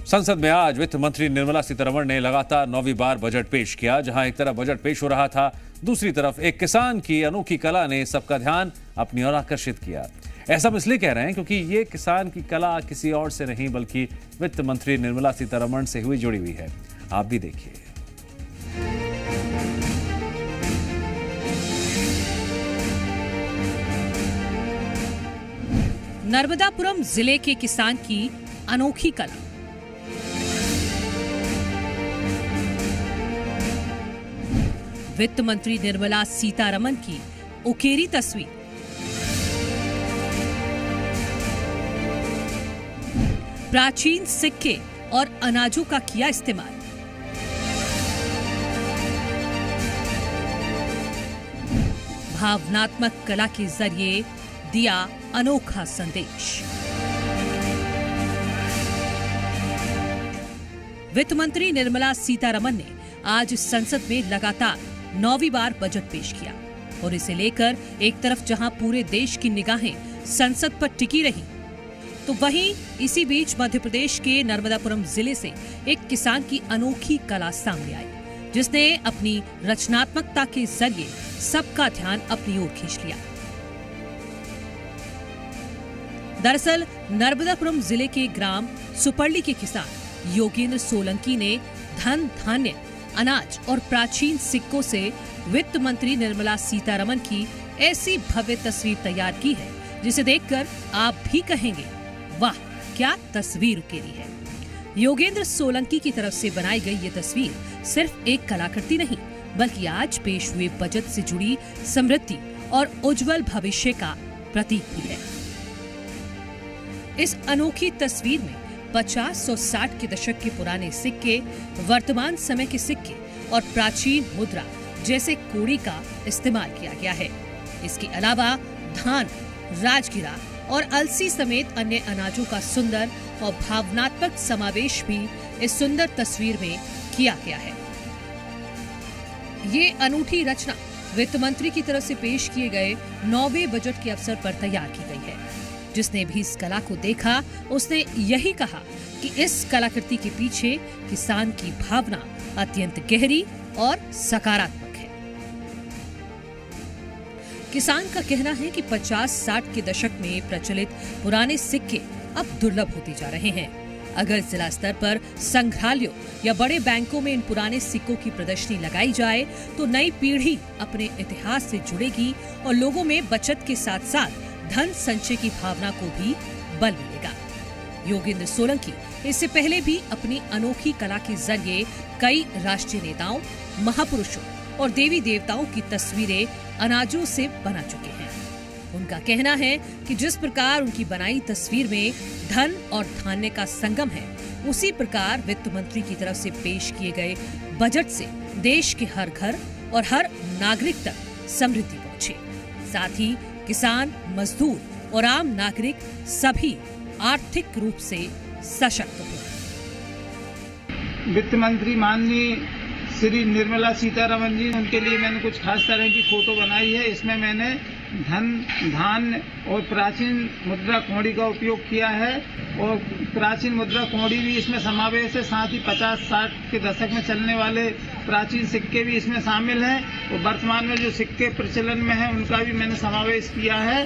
संसद में आज वित्त मंत्री निर्मला सीतारमण ने लगातार 9वीं बार बजट पेश किया। जहां एक तरफ बजट पेश हो रहा था, दूसरी तरफ एक किसान की अनोखी कला ने सबका ध्यान अपनी ओर आकर्षित किया। ऐसा हम इसलिए कह रहे हैं क्योंकि ये किसान की कला किसी और से नहीं बल्कि वित्त मंत्री निर्मला सीतारमण से हुई जुड़ी हुई है। आप भी देखिए। नर्मदापुरम जिले के किसान की अनोखी कला। वित्त मंत्री निर्मला सीतारमण की उकेरी तस्वीर। प्राचीन सिक्के और अनाजों का किया इस्तेमाल। भावनात्मक कला के जरिए दिया अनोखा संदेश। वित्त मंत्री निर्मला सीतारमण ने आज संसद में लगातार 9वीं बार बजट पेश किया और इसे लेकर एक तरफ जहां पूरे देश की निगाहें संसद पर टिकी रही, तो वहीं इसी बीच मध्य प्रदेश के नर्मदापुरम जिले से एक किसान की अनोखी कला सामने आई, जिसने अपनी रचनात्मकता के जरिए सबका ध्यान अपनी ओर खींच लिया। दरअसल नर्मदापुरम जिले के ग्राम सुपरली के किसान योगेंद्र सोलंकी ने धन, धान्य, अनाज और प्राचीन सिक्कों से वित्त मंत्री निर्मला सीतारमण की ऐसी भव्य तस्वीर तैयार की है जिसे देखकर आप भी कहेंगे, वाह क्या तस्वीर उकेरी है। योगेंद्र सोलंकी की तरफ से बनाई गई ये तस्वीर सिर्फ एक कलाकृति नहीं बल्कि आज पेश हुए बजट से जुड़ी समृद्धि और उज्जवल भविष्य का प्रतीक भी है। इस अनोखी तस्वीर में 50 और 60 के दशक के पुराने सिक्के, वर्तमान समय के सिक्के और प्राचीन मुद्रा जैसे कोड़ी का इस्तेमाल किया गया है। इसके अलावा धान, राजगिरा और अलसी समेत अन्य अनाजों का सुंदर और भावनात्मक समावेश भी इस सुंदर तस्वीर में किया गया है। ये अनूठी रचना वित्त मंत्री की तरफ से पेश किए गए 9वें बजट के अवसर पर तैयार की गई है। जिसने भी इस कला को देखा उसने यही कहा कि इस कलाकृति के पीछे किसान की भावना अत्यंत गहरी और सकारात्मक है। किसान का कहना है कि 50-60 के दशक में प्रचलित पुराने सिक्के अब दुर्लभ होते जा रहे हैं। अगर जिला स्तर पर संग्रहालयों या बड़े बैंकों में इन पुराने सिक्कों की प्रदर्शनी लगाई जाए तो नई पीढ़ी अपने इतिहास से जुड़ेगी और लोगों में बचत के साथ साथ धन संचय की भावना को भी बल मिलेगा। योगेंद्र सोलंकी इससे पहले भी अपनी अनोखी कला के जरिए कई राष्ट्रीय नेताओं, महापुरुषों और देवी देवताओं की तस्वीरें अनाजों से बना चुके हैं। उनका कहना है कि जिस प्रकार उनकी बनाई तस्वीर में धन और धान्य का संगम है, उसी प्रकार वित्त मंत्री की तरफ से पेश किए गए बजट से देश के हर घर और हर नागरिक तक समृद्धि पहुंचे। साथ ही किसान, मजदूर और आम नागरिक सभी आर्थिक रूप से सशक्त हो। वित्त मंत्री माननीय श्री निर्मला सीतारमण जी, उनके लिए मैंने कुछ खास तरह की फोटो बनाई है। इसमें मैंने धन, धान्य और प्राचीन मुद्रा कौड़ी का उपयोग किया है और प्राचीन मुद्रा कौड़ी भी इसमें समावेश है। साथ ही 50-60 के दशक में चलने वाले प्राचीन सिक्के भी इसमें शामिल हैं और वर्तमान में जो सिक्के प्रचलन में हैं उनका भी मैंने समावेश किया है।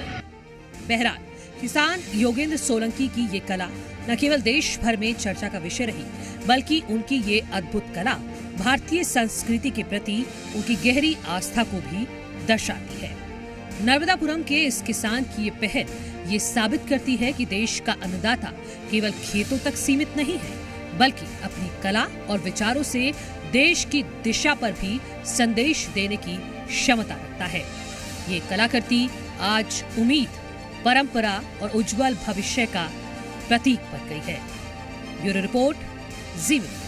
बहरहाल किसान योगेंद्र सोलंकी की ये कला न केवल देश भर में चर्चा का विषय रही बल्कि उनकी ये अद्भुत कला भारतीय संस्कृति के प्रति उनकी गहरी आस्था को भी दर्शाती है। नर्मदापुरम के इस किसान की ये पहल ये साबित करती है कि देश का अन्नदाता केवल खेतों तक सीमित नहीं है बल्कि अपनी कला और विचारों से देश की दिशा पर भी संदेश देने की क्षमता रखता है। ये कलाकृति आज उम्मीद, परंपरा और उज्जवल भविष्य का प्रतीक बन गई है। ब्यूरो रिपोर्ट, जी मीडिया।